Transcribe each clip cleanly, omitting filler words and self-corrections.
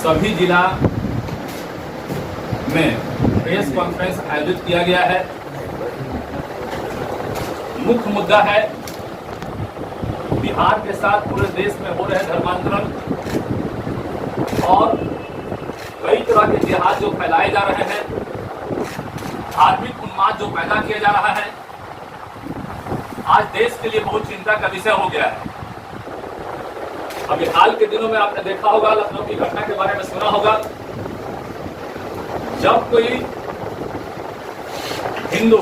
सभी जिला में प्रेस कॉन्फ्रेंस आयोजित किया गया है। मुख्य मुद्दा है बिहार के साथ पूरे देश में हो रहे धर्मांतरण और कई तरह के जिहाद जो फैलाए जा रहे हैं, धार्मिक उन्माद जो पैदा किया जा रहा है, आज देश के लिए बहुत चिंता का विषय हो गया है। अभी हाल के दिनों में आपने देखा होगा, लखनऊ की घटना के बारे में सुना होगा, जब कोई हिंदू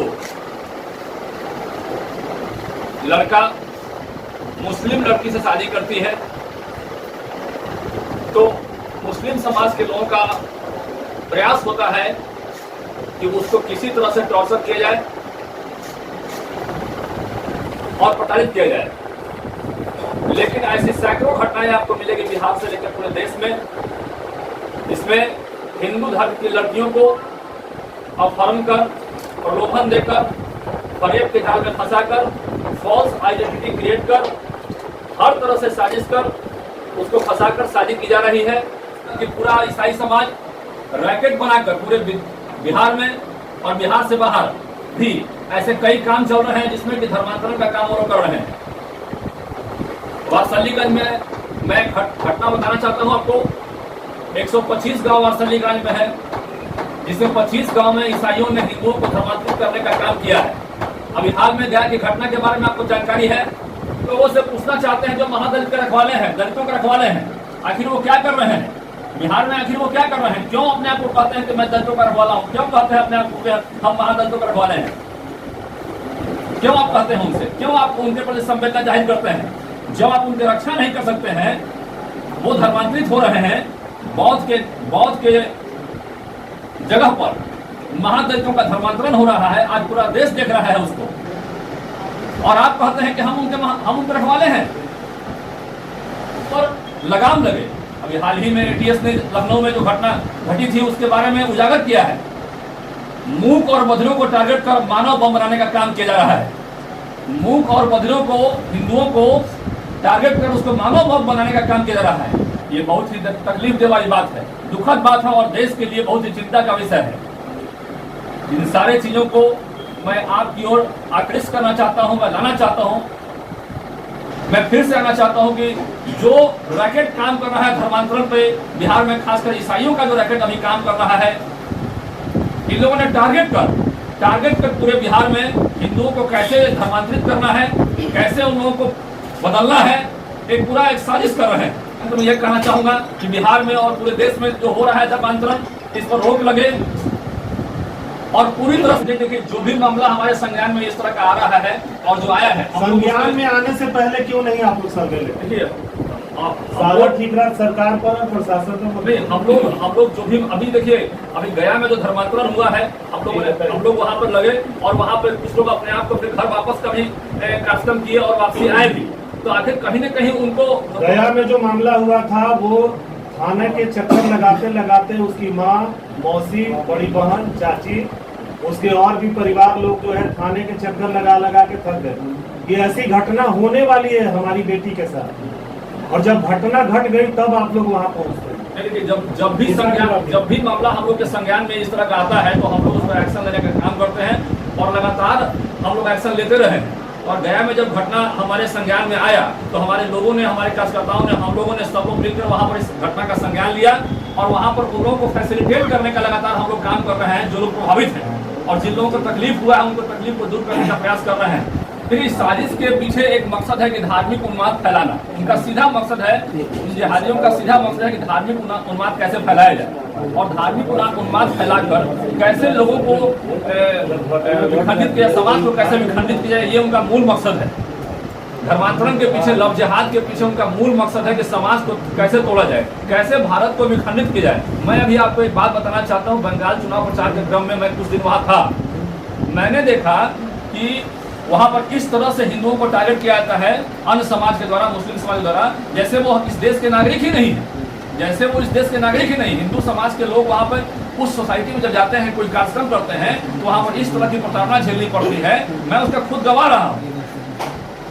लड़का मुस्लिम लड़की से शादी करती है तो मुस्लिम समाज के लोगों का प्रयास होता है कि उसको किसी तरह से टॉर्चर किया जाए और प्रताड़ित किया जाए। लेकिन ऐसी सैकड़ों घटनाएं आपको मिलेगी बिहार से लेकर पूरे देश में। इसमें हिंदू धर्म की लड़कियों को अपहरण कर, प्रलोभन देकर, फरेब के जाल में फंसाकर, फॉल्स आइडेंटिटी क्रिएट कर, हर तरह से साजिश कर उसको फंसाकर शादी की जा रही है कि पूरा ईसाई समाज रैकेट बनाकर पूरे बिहार में और बिहार से बाहर भी ऐसे कई काम चल रहे हैं जिसमें कि धर्मांतरण का काम वो कर रहे हैं। वारसलीगंज में मैं घटना बताना चाहता हूं आपको। 125 गांव वारसलीगंज में है, जिसमें 25 गांव में ईसाइयों ने हिंदुओं को धर्मांतरित करने का काम किया है। अभी हाल में गया की घटना के बारे में आपको जानकारी है तो वो से पूछना चाहते हैं जो महादलित के रखवाले हैं, दलितों के रखवाले हैं, आखिर वो क्या कर रहे हैं बिहार में, आखिर वो क्या कर रहे हैं? क्यों अपने आप को कहते हैं कि मैं दलितों का रखवाला हूं? क्यों कहते हैं अपने आप को हम महादलितों का रखवाले हैं? क्यों आप कहते हैं उनसे? क्यों आप उनके प्रति संवेदना जाहिर करते हैं? जब आप उनकी रक्षा नहीं कर सकते हैं, वो धर्मांतरित हो रहे हैं, बौद्ध के जगह पर महादलितों का धर्मांतरण हो रहा है, आज पूरा देश देख रहा है उसको, और आप कहते हैं कि हम उनके रखवाले हैं। और लगाम लगे। अभी हाल ही में एटीएस ने लखनऊ में जो घटना घटी थी उसके बारे में उजागर किया है। मूक और बधिरों को टारगेट कर मानव बम बनाने का काम किया जा रहा है। मूक और बधिरों को, हिंदुओं को टारगेट कर उसको मानव बम बनाने का काम किया जा रहा है। ये बहुत ही तकलीफ दे वाली बात है, दुखद बात है और देश के लिए बहुत ही चिंता का विषय है। इन सारे चीजों को मैं आपकी ओर आकृष्ट करना चाहता हूं, मैं लाना चाहता हूं। मैं फिर से आना चाहता हूं कि जो रैकेट काम कर रहा है धर्मांतरण पे बिहार में, खासकर ईसाइयों का जो रैकेट अभी काम कर रहा है, इन लोगों ने टारगेट कर पूरे बिहार में हिंदुओं को कैसे धर्मांतरित करना है, कैसे उन लोगों को बदलना है, एक साजिश कर रहे हैं। तो मैं ये कहना चाहूंगा कि बिहार में और पूरे देश में जो हो रहा है धर्मांतरण, इस पर रोक लगे और पूरी तरह से देखिए जो भी मामला हमारे संज्ञान में इस तरह का आ रहा है और जो आया है, संज्ञान में आने से पहले क्यों नहीं आप लोग सर्वे लेते? देखिए ठीक रहा सरकार पर, प्रशासन पर। हम लोग जो भी अभी देखिए, अभी गया में जो धर्मांतरण हुआ है, हम लोग वहाँ पर लगे और वहाँ पर कुछ लोग अपने आप को फिर घर वापस का भी कार्यक्रम किए और वापसी आए भी। तो आखिर कहीं न कहीं उनको गया में जो मामला हुआ था वो थाने के चक्कर लगाते लगाते उसकी माँ, मौसी, बड़ी बहन, चाची, उसके और भी परिवार लोग जो है थाने के चक्कर लगा के थक गए। ये ऐसी घटना होने वाली है हमारी बेटी के साथ, और जब घटना घट गई तब आप लोग वहाँ पहुँचते हैं। जब भी मामला हम लोग के संज्ञान में इस तरह का आता है तो हम लोग उस पर एक्शन लेने का काम करते हैं और लगातार हम लोग एक्शन लेते रहे। और गया में जब घटना हमारे संज्ञान में आया तो हमारे लोगों ने, हमारे कार्यकर्ताओं ने, हम लोगों ने सब लोग मिलकर वहाँ पर इस घटना का संज्ञान लिया और वहाँ पर उन लोगों को फैसिलिटेट करने का लगातार हम लोग काम कर रहे हैं। जो लोग प्रभावित हैं और जिन लोगों को तकलीफ हुआ है उनको तकलीफ को दूर करने का प्रयास कर रहे हैं। फिर इस साजिश के पीछे एक मकसद है कि धार्मिक उन्माद फैलाना। उनका सीधा मकसद है, जिहादियों का सीधा मकसद है कि धार्मिक उन्माद कैसे फैलाया जाए और धार्मिक उन्माद फैलाकर कैसे लोगों को विखंडित किया, समाज को कैसे विखंडित किया जाए, ये उनका मूल मकसद है। धर्मांतरण के पीछे, लव जिहाद के पीछे उनका मूल मकसद है कि समाज को कैसे तोड़ा जाए, कैसे भारत को विखंडित किया जाए। मैं अभी आपको एक बात बताना चाहता हूँ। बंगाल चुनाव प्रचार के क्रम में मैं कुछ दिन वहाँ था। मैंने देखा कि वहाँ पर किस तरह से हिंदुओं को टारगेट किया जाता है अन्य समाज के द्वारा, मुस्लिम समाज के द्वारा, जैसे वो इस देश के नागरिक ही नहीं है, जैसे वो इस देश के नागरिक ही नहीं। हिंदू समाज के लोग वहाँ पर उस सोसाइटी में जब जाते हैं, कोई कार्यक्रम करते हैं, तो वहाँ पर इस तरह की प्रताड़ना झेलनी पड़ती है। मैं उसका खुद गवाह रहा हूँ।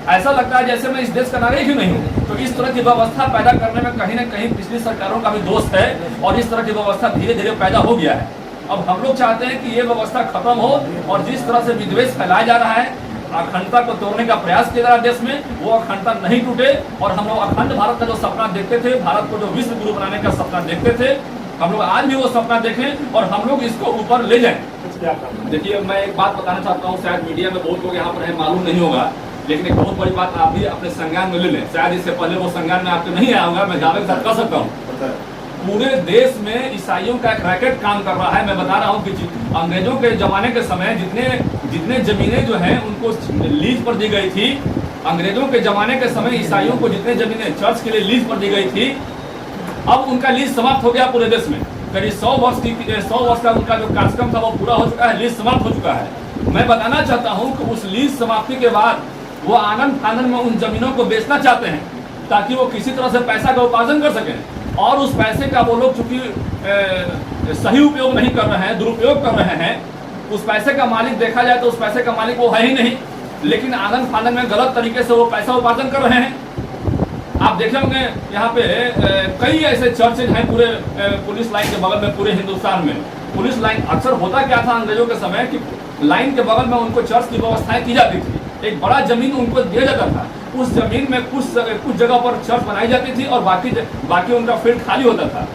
ऐसा लगता है जैसे मैं इस देश का नागरिक ही नहीं हूँ। तो इस तरह की व्यवस्था पैदा करने में कहीं ना कहीं पिछली सरकारों का भी दोष है और इस तरह की व्यवस्था धीरे धीरे पैदा हो गया है। अब हम लोग चाहते हैं कि ये व्यवस्था खत्म हो और जिस तरह से विद्वेष फैलाया जा रहा है, अखंडता को तोड़ने का प्रयास किया जा रहा है देश में, वो अखंडता नहीं टूटे और हम लोग अखंड भारत का जो सपना देखते थे, भारत को जो विश्व गुरु बनाने का सपना देखते थे, हम लोग आज भी वो सपना देखें और हम लोग इसको ऊपर ले जाएं। देखिए, मैं एक बात बताना चाहता हूँ, शायद मीडिया में बहुत लोग यहाँ पर है, मालूम नहीं होगा, लेकिन एक बहुत बड़ी बात आप भी अपने संज्ञान में ले लें। शायद इससे पहले वो संज्ञान में आपके नहीं आया होगा, मैं दावे के साथ कह सकता हूँ। पूरे देश में ईसाइयों का एक रैकेट काम कर रहा है। मैं बता रहा हूँ कि अंग्रेजों के जमाने के समय जितने जमीनें जो हैं उनको लीज पर दी गई थी, अंग्रेजों के जमाने के समय ईसाइयों को जितने जमीनें चर्च के लिए लीज पर दी गई थी, अब उनका लीज समाप्त हो गया पूरे देश में। करीब 100 वर्ष का उनका जो कार्यक्रम था वो पूरा हो चुका है, लीज समाप्त हो चुका है। मैं बताना चाहता हूँ कि उस लीज समाप्ति के बाद वो आनंद फानंद में उन जमीनों को बेचना चाहते हैं ताकि वो किसी तरह से पैसा का उपार्जन कर सकें, और उस पैसे का वो लोग चूंकि सही उपयोग नहीं कर रहे हैं, दुरुपयोग कर रहे हैं। उस पैसे का मालिक देखा जाए तो उस पैसे का मालिक वो है ही नहीं, लेकिन आनंद फानंद में गलत तरीके से वो पैसा उपार्जन कर रहे हैं। आप देखे होंगे यहाँ पे कई ऐसे चर्चेज हैं पूरे पुलिस लाइन के बगल में, पूरे हिंदुस्तान में पुलिस लाइन। अक्सर होता क्या था अंग्रेजों के समय कि लाइन के बगल में उनको चर्च की व्यवस्थाएं की जाती थी, एक बड़ा जमीन उनको दिया जाता था, उस जमीन में कुछ जगह पर चर्च बनाई जाती थी और बाकी उनका फील्ड खाली होता था।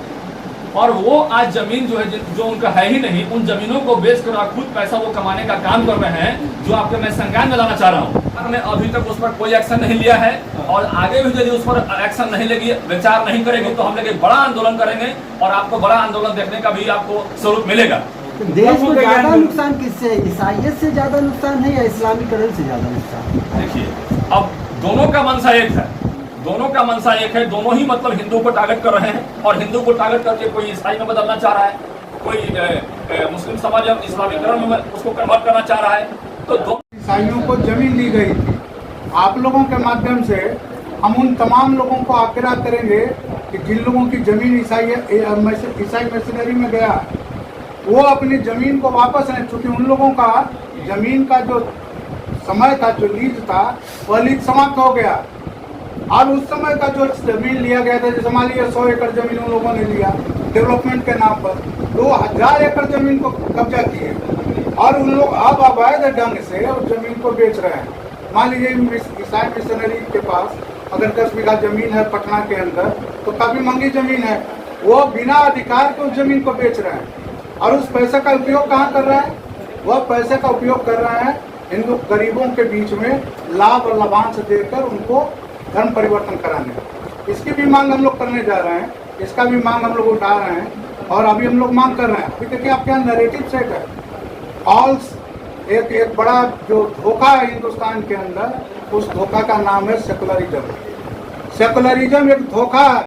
और वो आज जमीन जो है, जो उनका है ही नहीं, उन जमीनों को बेचकर खुद पैसा वो कमाने का काम कर रहे हैं, जो आपके मैं संज्ञान में लाना चाह रहा हूँ। हमने अभी तक उस पर कोई एक्शन नहीं लिया है और आगे भी यदि उस पर एक्शन नहीं लेगी, विचार नहीं करेगी, तो हम लोग एक बड़ा आंदोलन करेंगे और आपको बड़ा आंदोलन देखने का भी आपको स्वरूप मिलेगा। देश को ज्यादा नुकसान किससे है? ईसाइयत से ज्यादा नुकसान है या इस्लामीकरण से ज्यादा नुकसान? देखिए, अब दोनों का मंशा एक है, दोनों ही मतलब हिंदू को टारगेट कर रहे हैं और हिंदू को टारगेट करके कोई ईसाई में बदलना चाह रहा है, कोई मुस्लिम समाज इस्लामीकरण में उसको कन्वर्ट करना चाह रहा है। तो दो ईसाइयों को जमीन दी गई थी। आप लोगों के माध्यम से हम उन तमाम लोगों को आग्रह करेंगे कि जिन लोगों की जमीन ईसाई मिशनरी में गया, वो अपनी जमीन को वापस लें, क्योंकि उन लोगों का जमीन का जो समय था, जो लीज था, वह लीज समाप्त हो गया। और उस समय का जो जमीन लिया गया था, जैसे मान लीजिए 100 एकड़ जमीन उन लोगों ने लिया डेवलपमेंट के नाम पर, 2000 एकड़ जमीन को कब्जा किए और उन लोग अब अवैध ढंग से उस जमीन को बेच रहे हैं। मान लीजिए ईसाई मिशनरी के पास अगर 10 बीघा जमीन है पटना के अंदर, तो काफी महंगी जमीन है, वो बिना अधिकार के उस जमीन को बेच रहे हैं और उस पैसे का उपयोग कहाँ कर रहा है? वह पैसे का उपयोग कर रहा है हिंदू गरीबों के बीच में लाभ और लाभांश देकर उनको धर्म परिवर्तन कराने। इसकी भी मांग हम लोग करने जा रहे हैं, इसका भी मांग हम लोग उठा रहे हैं और अभी हम लोग मांग कर रहे हैं। अभी देखिए आपके यहाँ नैरेटिव सेट है, ऑल्स एक बड़ा जो धोखा है हिंदुस्तान के अंदर, उस धोखा का नाम है सेकुलरिज्म। सेकुलरिज्म एक धोखा है